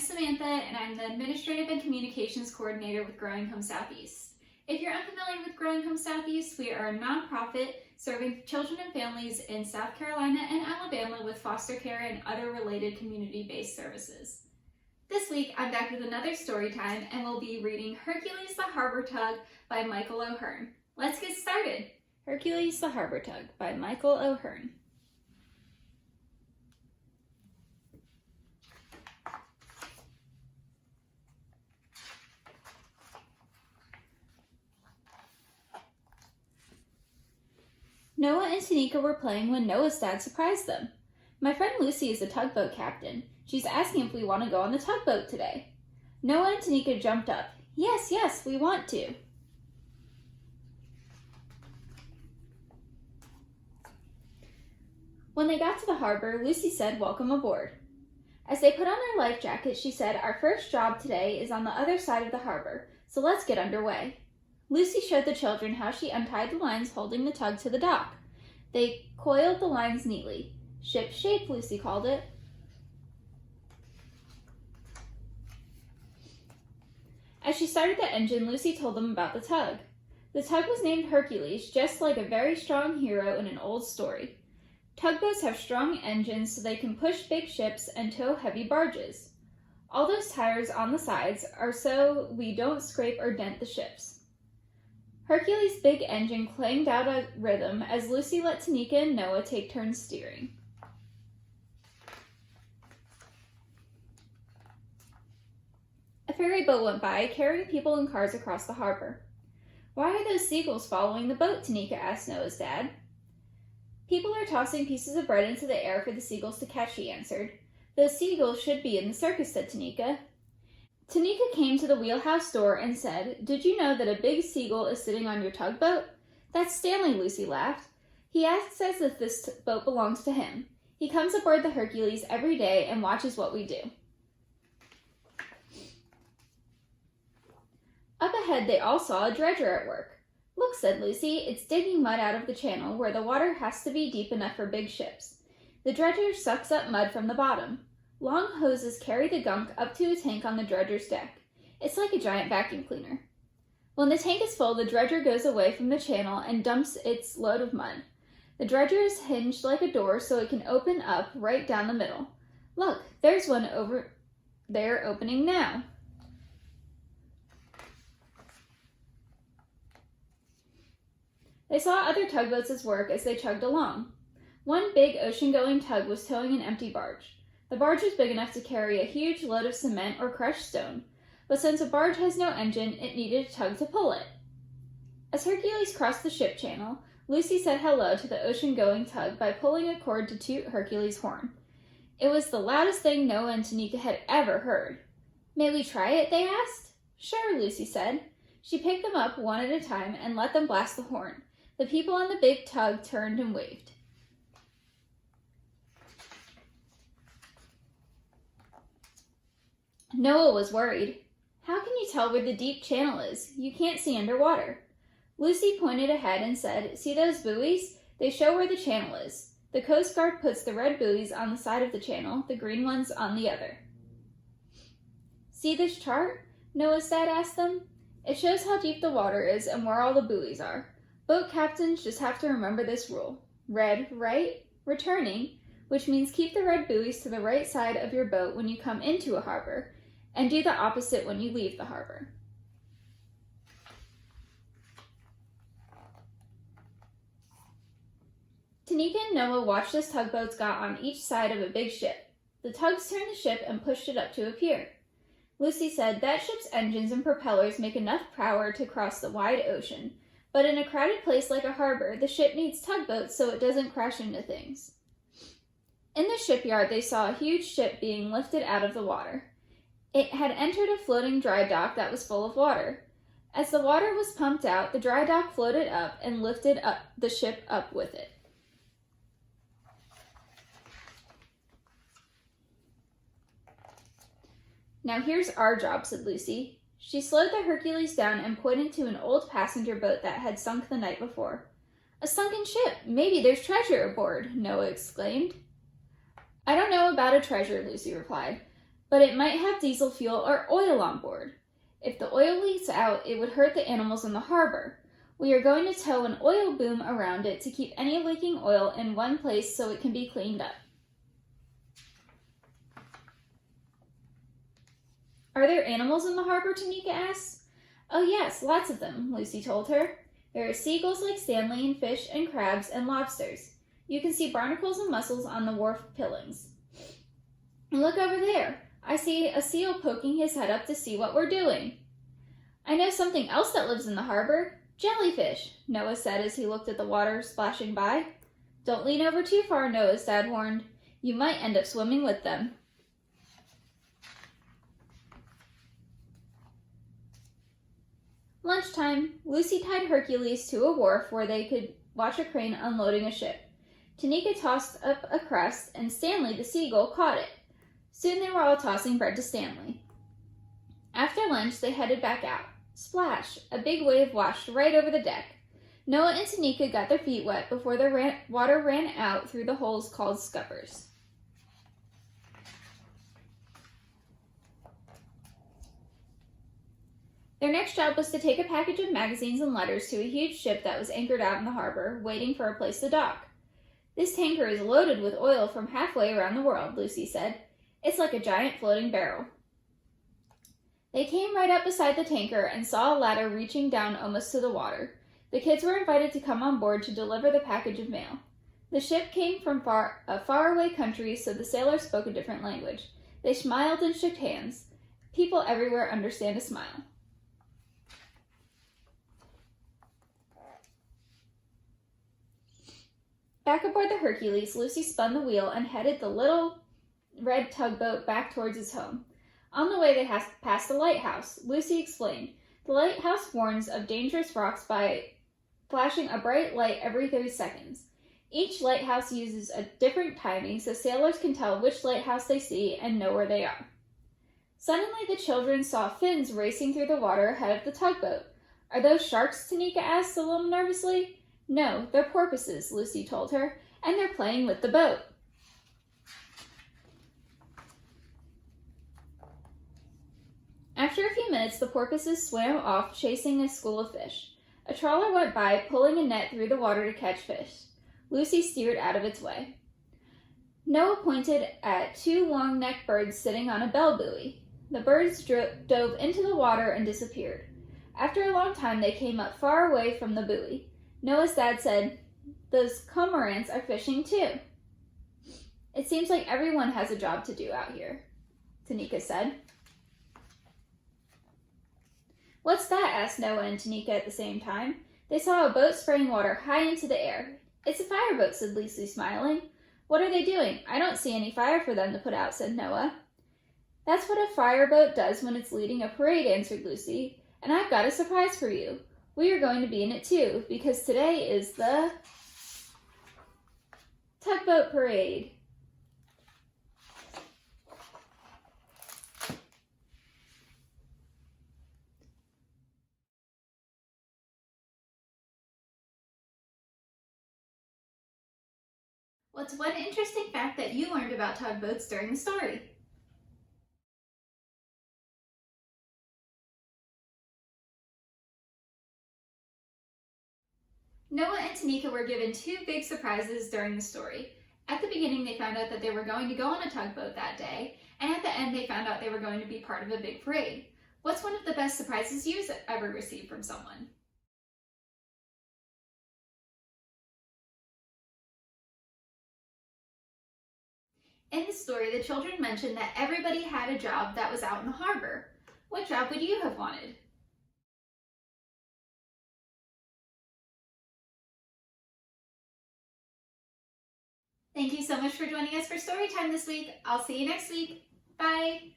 Samantha, and I'm the Administrative and Communications Coordinator with Growing Home Southeast. If you're unfamiliar with Growing Home Southeast, we are a nonprofit serving children and families in South Carolina and Alabama with foster care and other related community-based services. This week, I'm back with another story time, and we'll be reading Hercules the Harbor Tug by Michael O'Hearn. Let's get started! Hercules the Harbor Tug by Michael O'Hearn. Noah and Tanika were playing when Noah's dad surprised them. My friend Lucy is a tugboat captain. She's asking if we want to go on the tugboat today. Noah and Tanika jumped up. Yes, we want to. When they got to the harbor, Lucy said, "Welcome aboard." As they put on their life jackets, she said, "Our first job today is on the other side of the harbor, so let's get underway." Lucy showed the children how she untied the lines holding the tug to the dock. They coiled the lines neatly. "Ship shape," Lucy called it. As she started the engine, Lucy told them about the tug. The tug was named Hercules, just like a very strong hero in an old story. Tugboats have strong engines so they can push big ships and tow heavy barges. All those tires on the sides are so we don't scrape or dent the ships. Hercules' big engine clanged out a rhythm as Lucy let Tanika and Noah take turns steering. A ferry boat went by, carrying people and cars across the harbor. "Why are those seagulls following the boat?" Tanika asked Noah's dad. "People are tossing pieces of bread into the air for the seagulls to catch," he answered. "Those seagulls should be in the circus," said Tanika. Tanika came to the wheelhouse door and said, "Did you know that a big seagull is sitting on your tugboat?" "That's Stanley," Lucy laughed. "He acts as if this boat belongs to him. He comes aboard the Hercules every day and watches what we do." Up ahead, they all saw a dredger at work. "Look," said Lucy, "it's digging mud out of the channel where the water has to be deep enough for big ships. The dredger sucks up mud from the bottom. Long hoses carry the gunk up to a tank on the dredger's deck. It's like a giant vacuum cleaner. When the tank is full, the dredger goes away from the channel and dumps its load of mud. The dredger is hinged like a door so it can open up right down the middle. Look, there's one over there opening now." They saw other tugboats at work as they chugged along. One big ocean-going tug was towing an empty barge. The barge was big enough to carry a huge load of cement or crushed stone, but since a barge has no engine, it needed a tug to pull it. As Hercules crossed the ship channel, Lucy said hello to the ocean-going tug by pulling a cord to toot Hercules' horn. It was the loudest thing Noah and Tanika had ever heard. "May we try it?" they asked. "Sure," Lucy said. She picked them up one at a time and let them blast the horn. The people on the big tug turned and waved. Noah was worried. "How can you tell where the deep channel is? You can't see underwater." Lucy pointed ahead and said, "See those buoys? They show where the channel is. The Coast Guard puts the red buoys on the side of the channel, the green ones on the other." "See this chart?" Noah's dad asked them. "It shows how deep the water is and where all the buoys are. Boat captains just have to remember this rule. Red, right? Returning, which means keep the red buoys to the right side of your boat when you come into a harbor, and do the opposite when you leave the harbor." Tanika and Noah watched as tugboats got on each side of a big ship. The tugs turned the ship and pushed it up to a pier. Lucy said, "That ship's engines and propellers make enough power to cross the wide ocean, but in a crowded place like a harbor, the ship needs tugboats so it doesn't crash into things." In the shipyard, they saw a huge ship being lifted out of the water. It had entered a floating dry dock that was full of water. As the water was pumped out, the dry dock floated up and lifted up the ship up with it. "Now here's our job," said Lucy. She slowed the Hercules down and pointed to an old passenger boat that had sunk the night before. "A sunken ship! Maybe there's treasure aboard!" Noah exclaimed. "I don't know about a treasure," Lucy replied, but it might have diesel fuel or oil on board. If the oil leaks out, it would hurt the animals in the harbor. We are going to tow an oil boom around it to keep any leaking oil in one place so it can be cleaned up. Are there animals in the harbor? Tanika asked. Oh yes, lots of them, Lucy told her. There are seagulls like Stanley and fish and crabs and lobsters. You can see barnacles and mussels on the wharf pillings. And look over there. I see a seal poking his head up to see what we're doing. I know something else that lives in the harbor. Jellyfish, Noah said as he looked at the water splashing by. Don't lean over too far, Noah's dad warned. You might end up swimming with them. Lunchtime, Lucy tied Hercules to a wharf where they could watch a crane unloading a ship. Tanika tossed up a crust, and Stanley the seagull caught it. Soon they were all tossing bread to Stanley. After lunch, they headed back out. Splash! A big wave washed right over the deck. Noah and Tanika got their feet wet before the water ran out through the holes called scuppers. Their next job was to take a package of magazines and letters to a huge ship that was anchored out in the harbor, waiting for a place to dock. This tanker is loaded with oil from halfway around the world, Lucy said. It's like a giant floating barrel. They came right up beside the tanker and saw a ladder reaching down almost to the water. The kids were invited to come on board to deliver the package of mail. The ship came from a faraway country, so the sailors spoke a different language. They smiled and shook hands. People everywhere understand a smile. Back aboard the Hercules, Lucy spun the wheel and headed the little red tugboat back towards its home. On the way, they passed the lighthouse. Lucy explained. The lighthouse warns of dangerous rocks by flashing a bright light every 30 seconds. Each lighthouse uses a different timing so sailors can tell which lighthouse they see and know where they are. Suddenly, the children saw fins racing through the water ahead of the tugboat. Are those sharks? Tanika asked a little nervously. No, they're porpoises, Lucy told her, and they're playing with the boat. After a few minutes, the porpoises swam off, chasing a school of fish. A trawler went by, pulling a net through the water to catch fish. Lucy steered out of its way. Noah pointed at two long-necked birds sitting on a bell buoy. The birds dove into the water and disappeared. After a long time, they came up far away from the buoy. Noah's dad said, "Those cormorants are fishing too." It seems like everyone has a job to do out here, Tanika said. What's that? Asked Noah and Tanika at the same time. They saw a boat spraying water high into the air. It's a fireboat, said Lucy, smiling. What are they doing? I don't see any fire for them to put out, said Noah. That's what a fireboat does when it's leading a parade, answered Lucy. And I've got a surprise for you. We are going to be in it too, because today is the tugboat parade. What's one interesting fact that you learned about tugboats during the story? Noah and Tanika were given two big surprises during the story. At the beginning, they found out that they were going to go on a tugboat that day, and at the end, they found out they were going to be part of a big parade. What's one of the best surprises you've ever received from someone? In the story, the children mentioned that everybody had a job that was out in the harbor. What job would you have wanted? Thank you so much for joining us for Storytime this week. I'll see you next week. Bye!